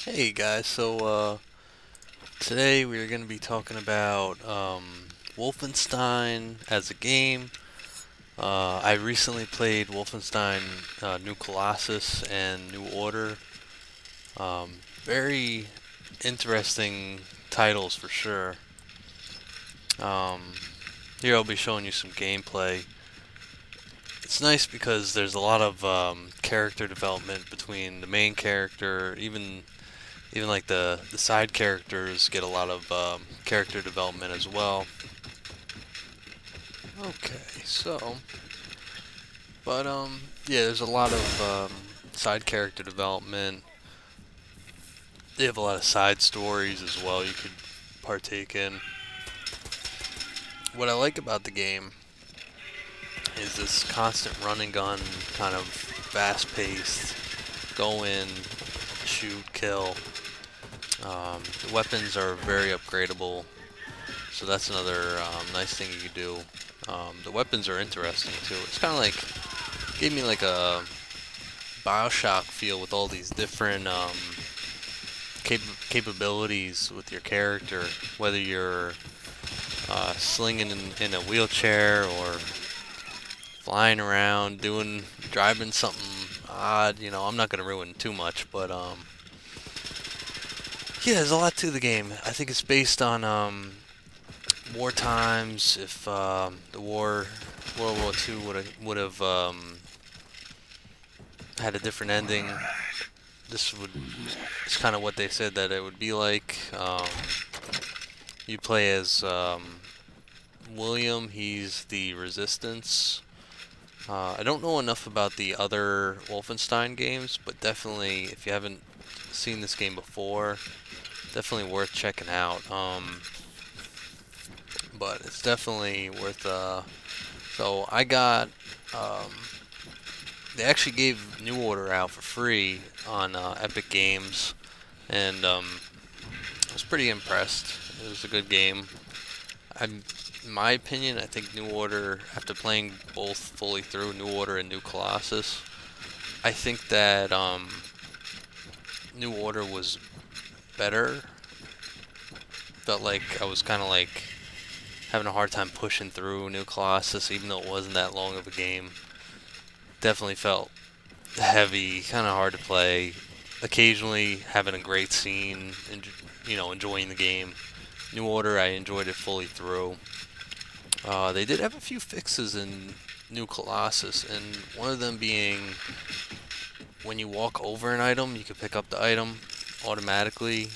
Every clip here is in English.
Hey guys, today we're going to be talking about Wolfenstein as a game. I recently played Wolfenstein New Colossus and New Order. Very interesting titles for sure. Um, Here I'll be showing you some gameplay. It's nice because there's a lot of character development between the main character, even like the side characters get a lot of character development as well. Okay, yeah, there's a lot of side character development. They have a lot of side stories as well you could partake in. What I like about the game is this constant run and gun, kind of fast paced, go in, shoot, kill. The weapons are very upgradable, so that's another nice thing you can do. The weapons are interesting too. It's kind of like gave me like a Bioshock feel with all these different capabilities with your character, whether you're slinging in a wheelchair or flying around, driving something odd. I'm not gonna ruin too much, but yeah, there's a lot to the game. I think it's based on war times. If the World War II would have had a different ending, this would it's kind of what they said that it would be like. You play as William. He's the Resistance. I don't know enough about the other Wolfenstein games, but definitely if you haven't seen this game before, definitely worth checking out. But it's definitely worth. So I got. Um, they actually gave New Order out for free on Epic Games, and I was pretty impressed. It was a good game. In my opinion, I think New Order, after playing both fully through, New Order and New Colossus, I think that New Order was better. Felt like I was kind of like having a hard time pushing through New Colossus, even though it wasn't that long of a game. Definitely felt heavy, kind of hard to play. Occasionally having a great scene, and enjoying the game. New Order, I enjoyed it fully through. They did have a few fixes in New Colossus, and one of them being when you walk over an item, you can pick up the item automatically.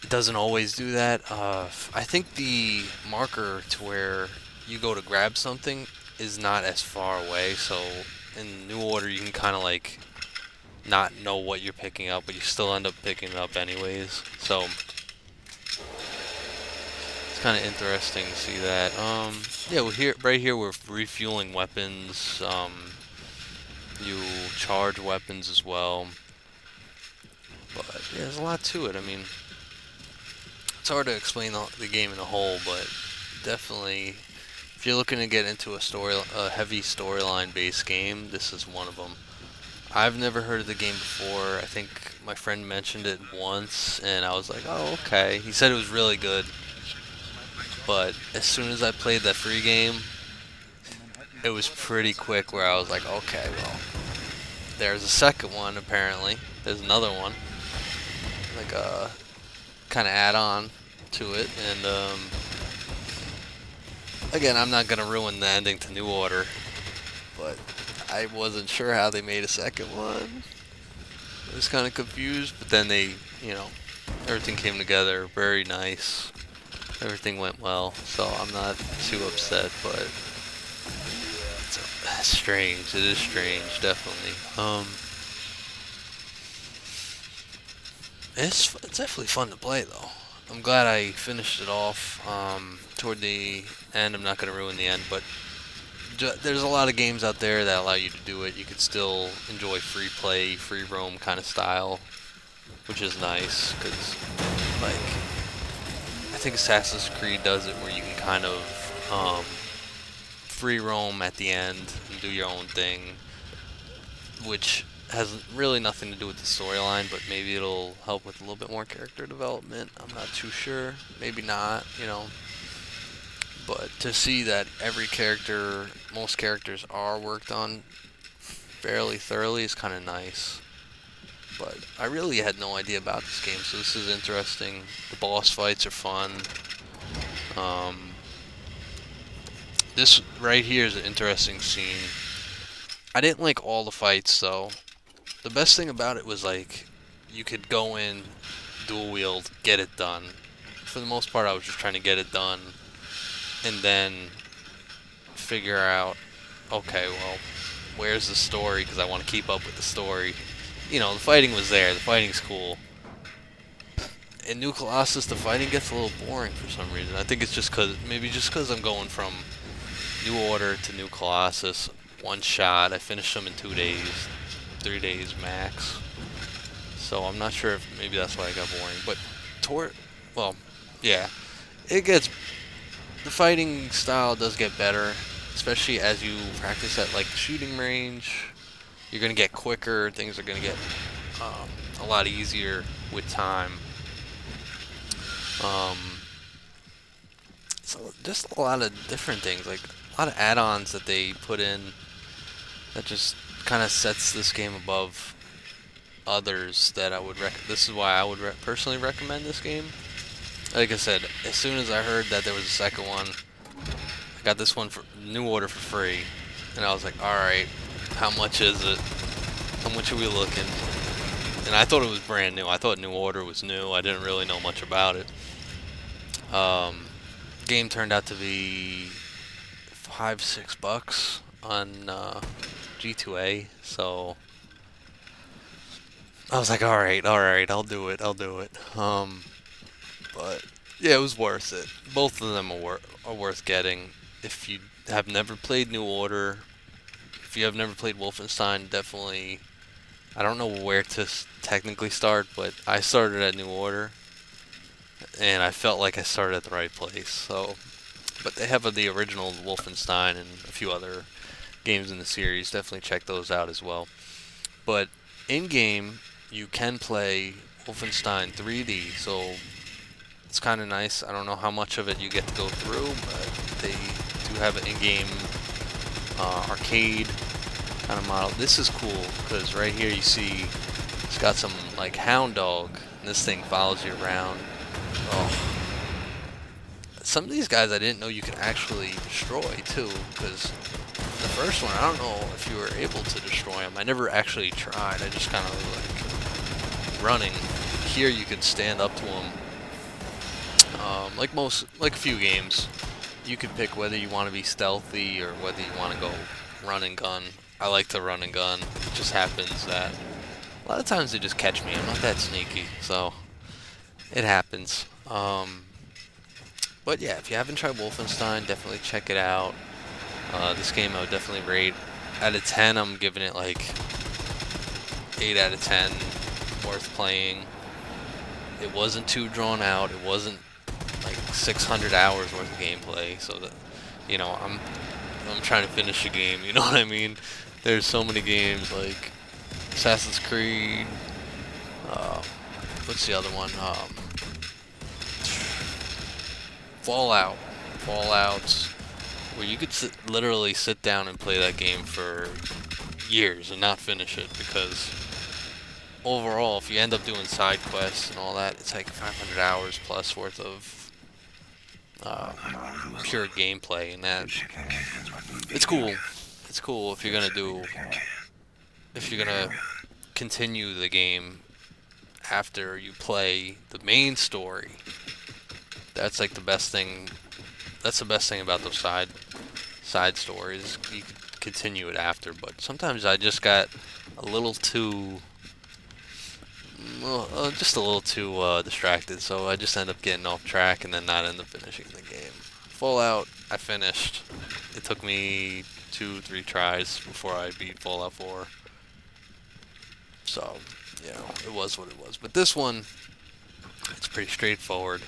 It doesn't always do that. I think the marker to where you go to grab something is not as far away, so in New Order you can kind of like not know what you're picking up, but you still end up picking it up anyways. So it's kind of interesting to see that. Yeah, right here we're refueling weapons. You charge weapons as well, but yeah, there's a lot to it. I mean, it's hard to explain the game in a whole, but definitely, if you're looking to get into a heavy storyline based game, this is one of them. I've never heard of the game before. I think my friend mentioned it once, and I was like, oh, okay. He said it was really good, but as soon as I played that free game, it was pretty quick where I was like, okay, well, there's a second one apparently. There's another one, like a kind of add on to it, and again, I'm not gonna ruin the ending to New Order, but I wasn't sure how they made a second one. I was kind of confused, but then everything came together very nice. Everything went well, so I'm not too upset, but it's strange. It is strange, definitely. It's definitely fun to play though. I'm glad I finished it off. Toward the end, I'm not gonna ruin the end, but there's a lot of games out there that allow you to do it. You could still enjoy free play, free roam kind of style, which is nice because, like, I think Assassin's Creed does it where you can kind of free roam at the end and do your own thing, which has really nothing to do with the storyline, but maybe it'll help with a little bit more character development. I'm not too sure. Maybe not, you know. But to see that every character, most characters are worked on fairly thoroughly is kind of nice. But I really had no idea about this game, so this is interesting. The boss fights are fun. Um, this right here is an interesting scene. I didn't like all the fights though. The best thing about it was like you could go in, dual wield, get it done. For the most part, I was just trying to get it done, and then figure out, okay, well, where's the story? Because I want to keep up with the story. You know, the fighting was there. The fighting's cool. In New Colossus, the fighting gets a little boring for some reason. I think it's just because I'm going from New Order to New Colossus one shot. I finished them in 2 days, 3 days max. So I'm not sure if maybe that's why I got boring. But well, yeah, it gets the fighting style does get better, especially as you practice at like the shooting range. You're gonna get quicker. Things are gonna get a lot easier with time. Um, so just a lot of different things, like a lot of add-ons that they put in that just kind of sets this game above others that I would this is why I would personally recommend this game. Like I said, as soon as I heard that there was a second one, I got this one for New Order for free, and I was like, all right, how much is it? How much are we looking? And I thought it was brand new. I thought New Order was new. I didn't really know much about it. Game turned out to be $5-6 on G2A, so I was like, all right, I'll do it. But yeah, it was worth it. Both of them are worth getting. If you have never played New Order, if you have never played Wolfenstein, definitely. I don't know where to technically start, but I started at New Order, and I felt like I started at the right place. So, but they have the original Wolfenstein and a few other games in the series. Definitely check those out as well. But in game, you can play Wolfenstein 3D, so it's kind of nice. I don't know how much of it you get to go through, but they do have an in-game arcade kind of model. This is cool because right here you see it's got some like hound dog, and this thing follows you around. Oh, some of these guys I didn't know you could actually destroy too, because the first one I don't know if you were able to destroy them. I never actually tried. I just kind of like running. Here you can stand up to them. Like a few games, you can pick whether you want to be stealthy or whether you want to go run and gun. I like to run and gun. It just happens that a lot of times they just catch me. I'm not that sneaky, so it happens. But yeah, if you haven't tried Wolfenstein, definitely check it out. This game I would definitely rate out of 10. I'm giving it like 8 out of 10. Worth playing. It wasn't too drawn out. It wasn't like 600 hours worth of gameplay. So that, you know, I'm trying to finish a game. You know what I mean? There's so many games like Assassin's Creed. What's the other one? Fallout, where you could literally sit down and play that game for years and not finish it, because overall, if you end up doing side quests and all that, it's like 500 hours plus worth of pure gameplay, and that it's cool. It's cool if you're gonna continue the game after you play the main story. That's like the best thing. That's the best thing about those side stories. You could continue it after, but sometimes I just got a little too, just a little too distracted. So I just end up getting off track and then not end up finishing the game. Fallout, I finished. It took me 2-3 tries before I beat Fallout 4. So, you know, it was what it was. But this one, it's pretty straightforward.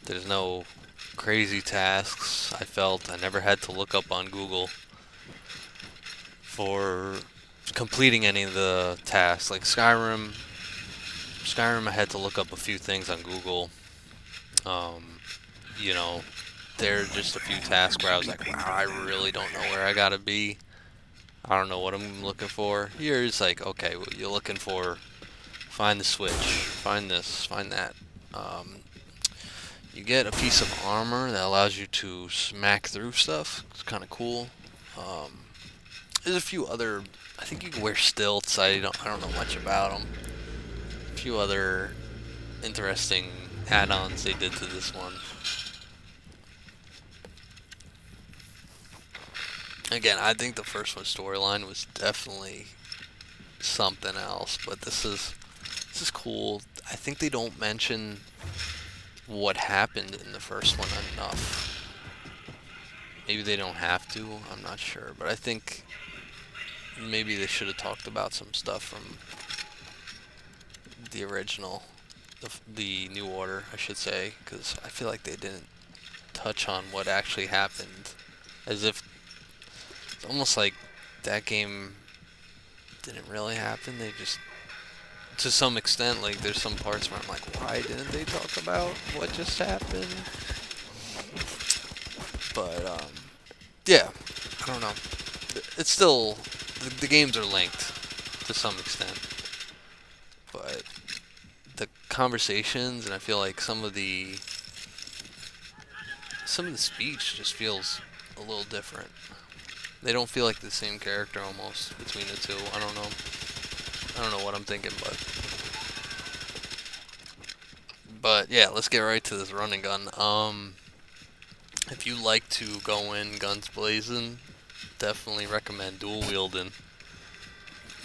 There's no crazy tasks. I felt I never had to look up on Google for completing any of the tasks. Like Skyrim, I had to look up a few things on Google. Um, you know, there are just a few tasks where I was like, wow, I really don't know where I gotta be. I don't know what I'm looking for. Here it's like, okay, well, you're looking for, find the switch, find this, find that. Um, you get a piece of armor that allows you to smack through stuff. It's kind of cool. Um, there's a few other. I think you can wear stilts. I don't know much about them. A few other interesting add-ons they did to this one. Again, I think the first one storyline was definitely something else, but this is cool. I think they don't mention what happened in the first one enough. Maybe they don't have to. I'm not sure, but I think maybe they should have talked about some stuff from the original, the New Order, I should say, because I feel like they didn't touch on what actually happened, as if it's almost like that game didn't really happen. They just, to some extent, like there's some parts where I'm like, why didn't they talk about what just happened? But yeah, I don't know. It's still the games are linked to some extent, but the conversations and I feel like some of the speech just feels a little different. They don't feel like the same character almost between the two. I don't know. I don't know what I'm thinking, but yeah, let's get right to this run and gun. If you like to go in guns blazing, definitely recommend dual wielding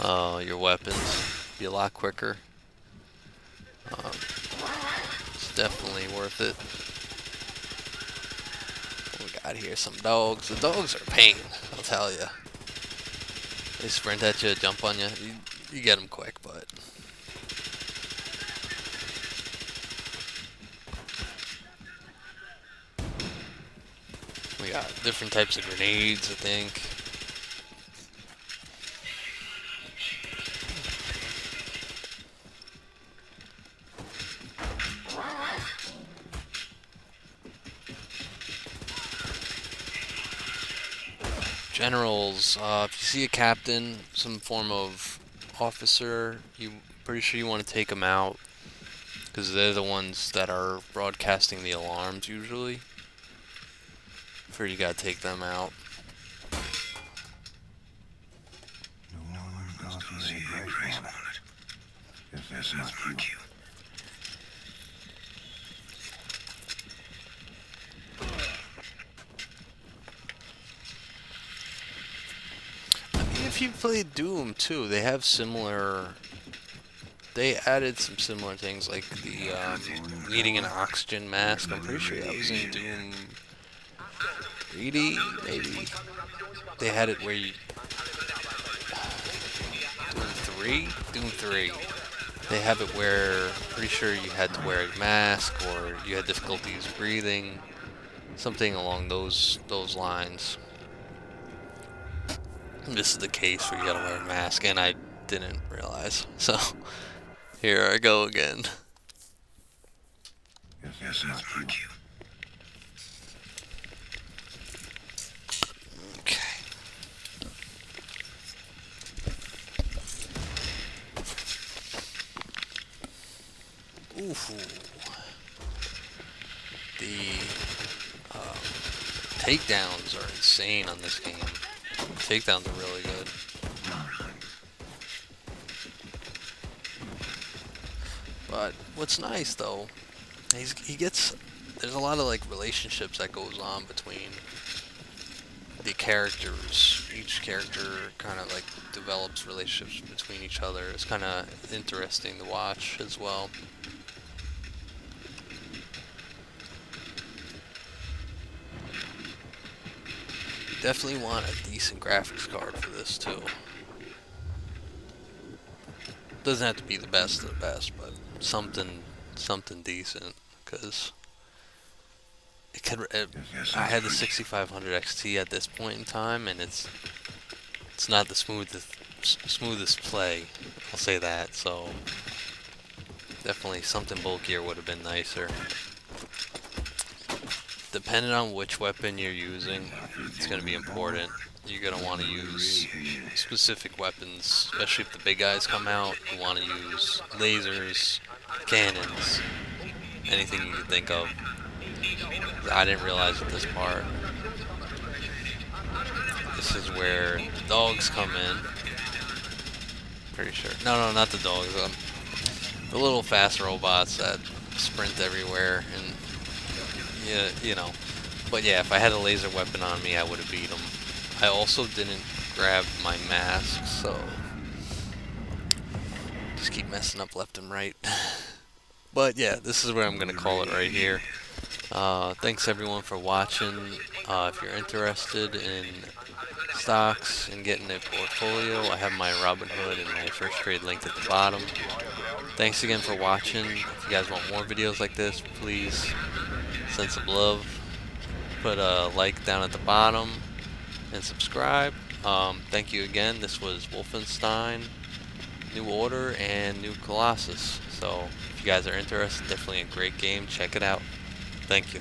your weapons. Be a lot quicker. Um, it's definitely worth it. We got here some dogs. The dogs are a pain, I'll tell you. They sprint at you, jump on you. You get them quick, but we got different types of grenades, I think. Generals, if you see a captain, some form of officer, you pretty sure you want to take them out, because they're the ones that are broadcasting the alarms usually. You gotta take them out. No one calls me Grace on it. Yes, that's Mark you. I mean, if you played Doom too, they have similar. They added some similar things like the needing an oxygen mask. I'm pretty sure that was in Doom 3D, maybe. They had it where you Doom 3. They have it where pretty sure you had to wear a mask or you had difficulties breathing, something along those lines. This is the case where you gotta wear a mask, and I didn't realize. So here I go again. Yes, that's Mark you. Okay. Ooh. The takedowns are insane on this game. Takedowns are really good. But what's nice though, there's a lot of like relationships that goes on between the characters. Each character kind of like develops relationships between each other. It's kind of interesting to watch as well. Definitely want a decent graphics card for this too. Doesn't have to be the best of the best, but something decent, because I had the 6500 XT at this point in time, and it's not the smoothest smoothest play. I'll say that. So definitely something bulkier would have been nicer. Depending on which weapon you're using, it's going to be important. You're going to want to use specific weapons, especially if the big guys come out. You want to use lasers, cannons, anything you can think of. I didn't realize at this part. This is where the dogs come in. Pretty sure. No, not the dogs. The little fast robots that sprint everywhere and yeah, you know. But yeah, if I had a laser weapon on me, I would have beat them. I also didn't grab my mask, so just keep messing up left and right. But yeah, this is where I'm gonna call it right here. Thanks everyone for watching. If you're interested in stocks and getting a portfolio, I have my Robinhood and my Firstrade linked at the bottom. Thanks again for watching. If you guys want more videos like this, please send some love. Put a like down at the bottom and subscribe. Thank you again. This was Wolfenstein, New Order, and New Colossus. So if you guys are interested, definitely a great game. Check it out. Thank you.